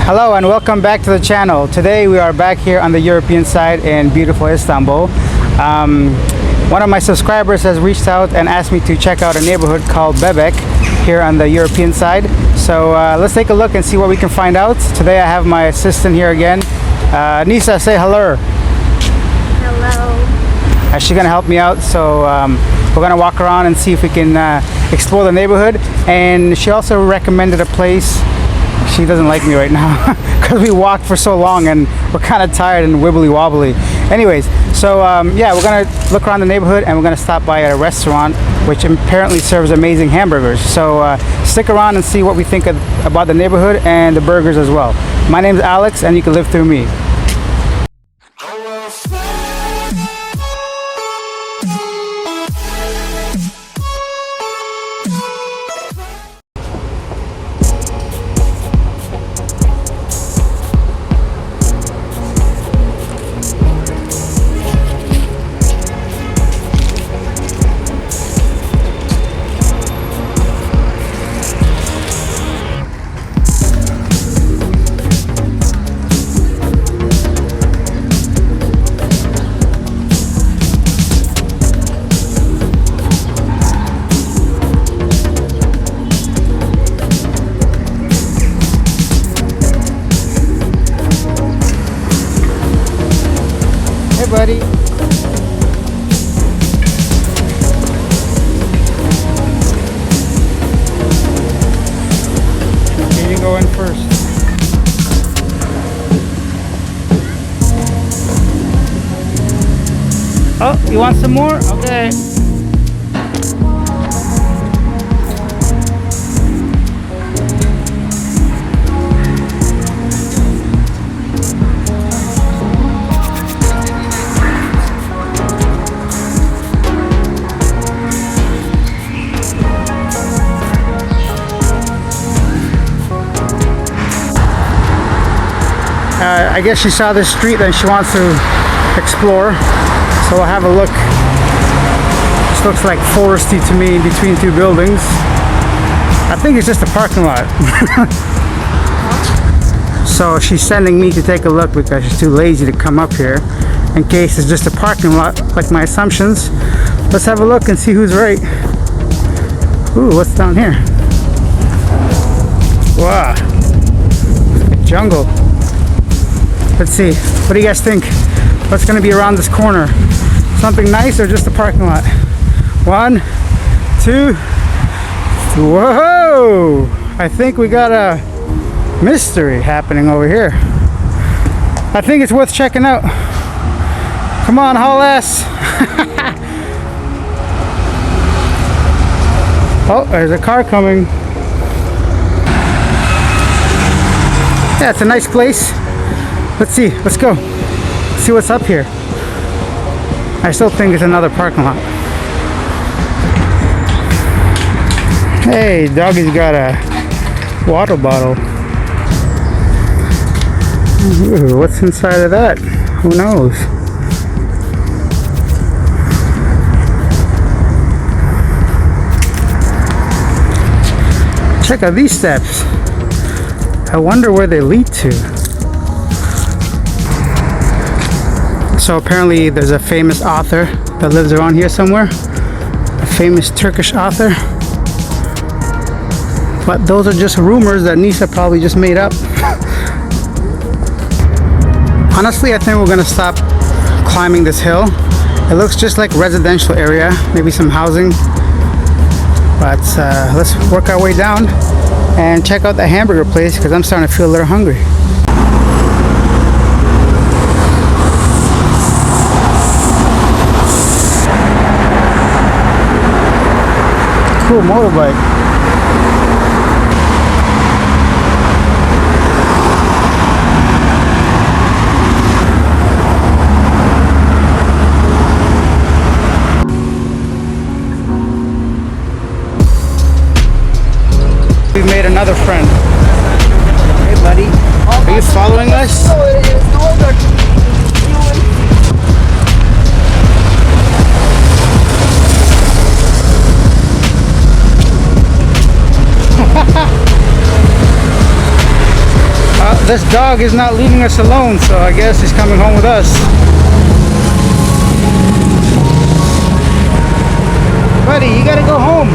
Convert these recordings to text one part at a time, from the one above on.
Hello and welcome back to the channel. Today we are back here on the European side in beautiful Istanbul. One of my subscribers has reached out and asked me to check out a neighborhood called Bebek here on the European side. So let's take a look and see what we can find out. Today I have my assistant here again. Nisa, say hello. Hello. She's gonna help me out. So we're gonna walk around and see if we can explore the neighborhood. And she also recommended a place. She doesn't like me right now because we walked for so long and we're kind of tired and wibbly wobbly. Anyways, so yeah, we're gonna look around the neighborhood and we're gonna stop by at a restaurant which apparently serves amazing hamburgers. So stick around and see what we think about the neighborhood and the burgers as well. My name is Alex and you can live through me. Hey buddy. Okay, you go in first. Oh, you want some more? Okay. I guess she saw this street and she wants to explore, so we'll have a look. This looks like foresty to me in between two buildings. I think it's just a parking lot. So she's sending me to take a look because she's too lazy to come up here. In case it's just a parking lot, like my assumptions. Let's have a look and see who's right. Ooh, what's down here? Wow, jungle. Let's see, what do you guys think? What's gonna be around this corner? Something nice or just a parking lot? 1, 2, whoa! I think we got a mystery happening over here. I think it's worth checking out. Come on, haul ass. Oh, there's a car coming. Yeah, it's a nice place. Let's see, let's go. See what's up here. I still think it's another parking lot. Hey, doggy's got a water bottle. Ooh, what's inside of that? Who knows? Check out these steps. I wonder where they lead to. So apparently there's a famous author that lives around here somewhere. A famous Turkish author. But those are just rumors that Nisa probably just made up. Honestly, I think we're gonna stop climbing this hill. It looks just like residential area, maybe some housing. But let's work our way down and check out the hamburger place because I'm starting to feel a little hungry. Cool motorbike. We made another friend. Hey buddy, are you following us? This dog is not leaving us alone, so I guess he's coming home with us. Buddy, you gotta go home.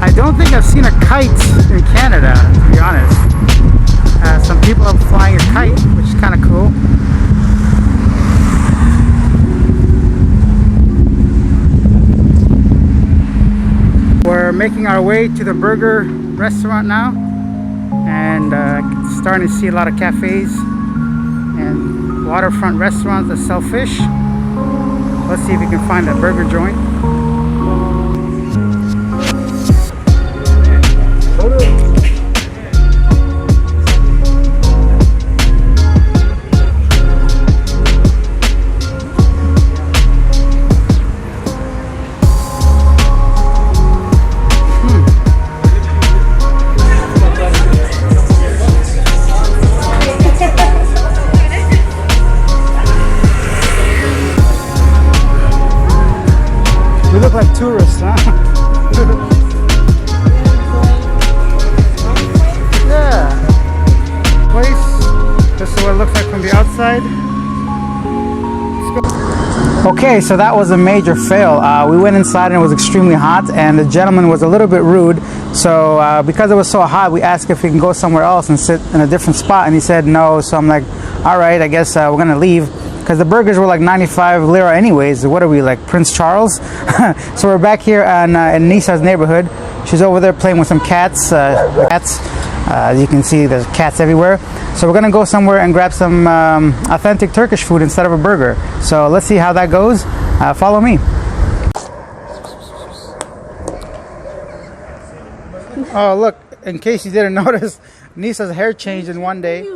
I don't think I've seen a kite in Canada, to be honest. Some people are flying a kite, which is kind of cool. We're making our way to the burger restaurant now, and starting to see a lot of cafes and waterfront restaurants that sell fish. Let's see if we can find a burger joint. We look like tourists, huh? Yeah. Place. This is what it looks like from the outside. Let's go. Okay, so that was a major fail. We went inside and it was extremely hot, and the gentleman was a little bit rude. So because it was so hot, we asked if we can go somewhere else and sit in a different spot, and he said no. So I'm like, all right, I guess we're gonna leave. Because the burgers were like 95 lira anyways. What are we, like Prince Charles? So we're back here in Nisa's neighborhood. She's over there playing with some cats. As you can see, there's cats everywhere. So we're gonna go somewhere and grab some authentic Turkish food instead of a burger. So let's see how that goes. Follow me. Oh look, in case you didn't notice, Nisa's hair changed in one day.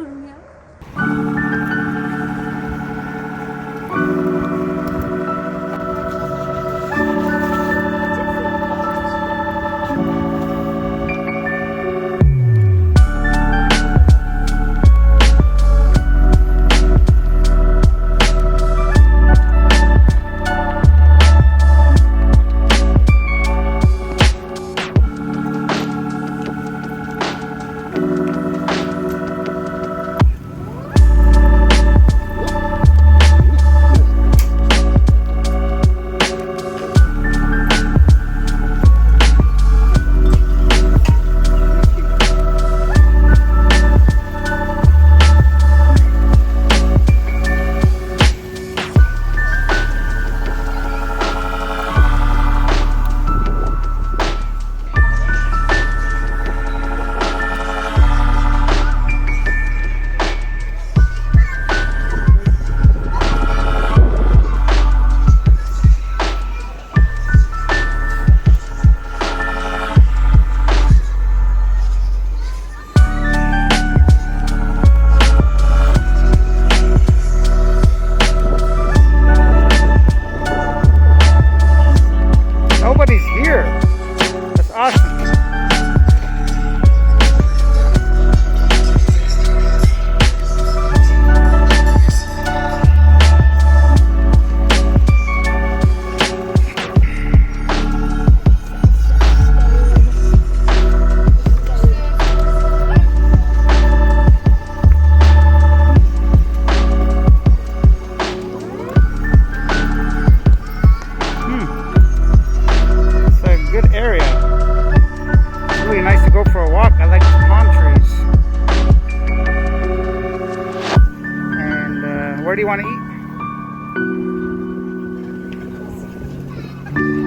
Where do you want to eat?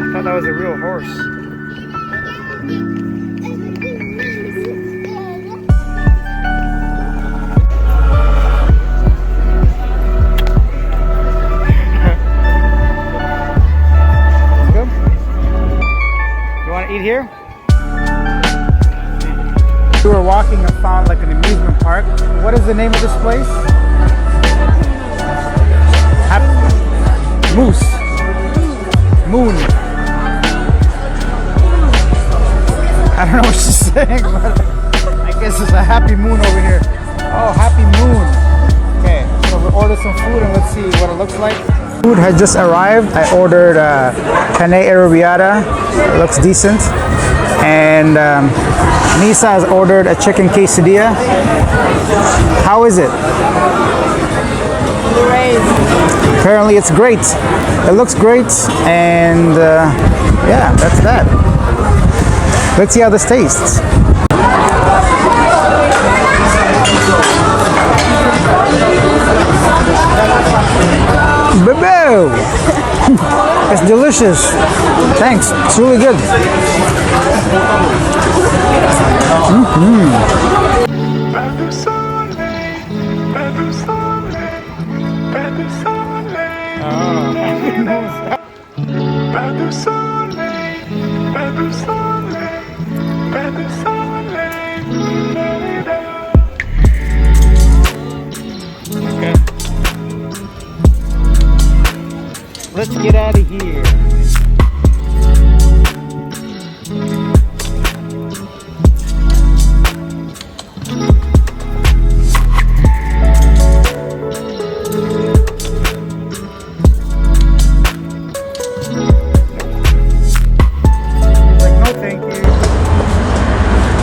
I thought that was a real horse. Let's go. You want to eat here? We were walking and found like an amusement park. What is the name of this place? Moose. thing, but I guess it's a happy moon over here. Oh, happy moon. Okay, so we'll order some food and let's see what it looks like. Food has just arrived. I ordered penne arrabbiata. It looks decent. And Nisa has ordered a chicken quesadilla. How is it? Great. Apparently it's great. It looks great, and yeah, that's that. Let's see how this tastes. Boo! It's delicious. Thanks. It's really good. Let's get out of here.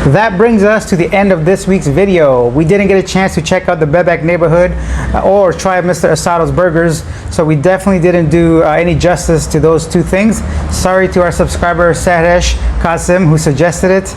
That brings us to the end of this week's video. We didn't get a chance to check out the Bebek neighborhood or try Mr. Asado's burgers, so we definitely didn't do any justice to those two things. Sorry to our subscriber Sahresh Qasim who suggested it,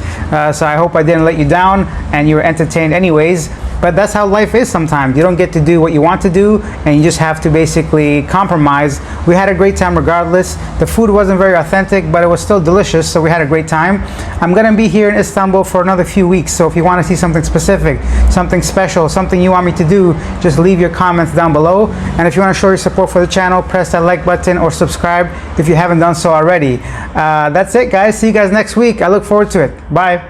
so I hope I didn't let you down and you were entertained anyways. But that's how life is sometimes. You don't get to do what you want to do, and you just have to basically compromise. We had a great time regardless. The food wasn't very authentic, but it was still delicious, so we had a great time. I'm gonna be here in Istanbul for another few weeks, so if you wanna see something specific, something special, something you want me to do, just leave your comments down below. And if you wanna show your support for the channel, press that like button or subscribe if you haven't done so already. That's it, guys. See you guys next week. I look forward to it. Bye.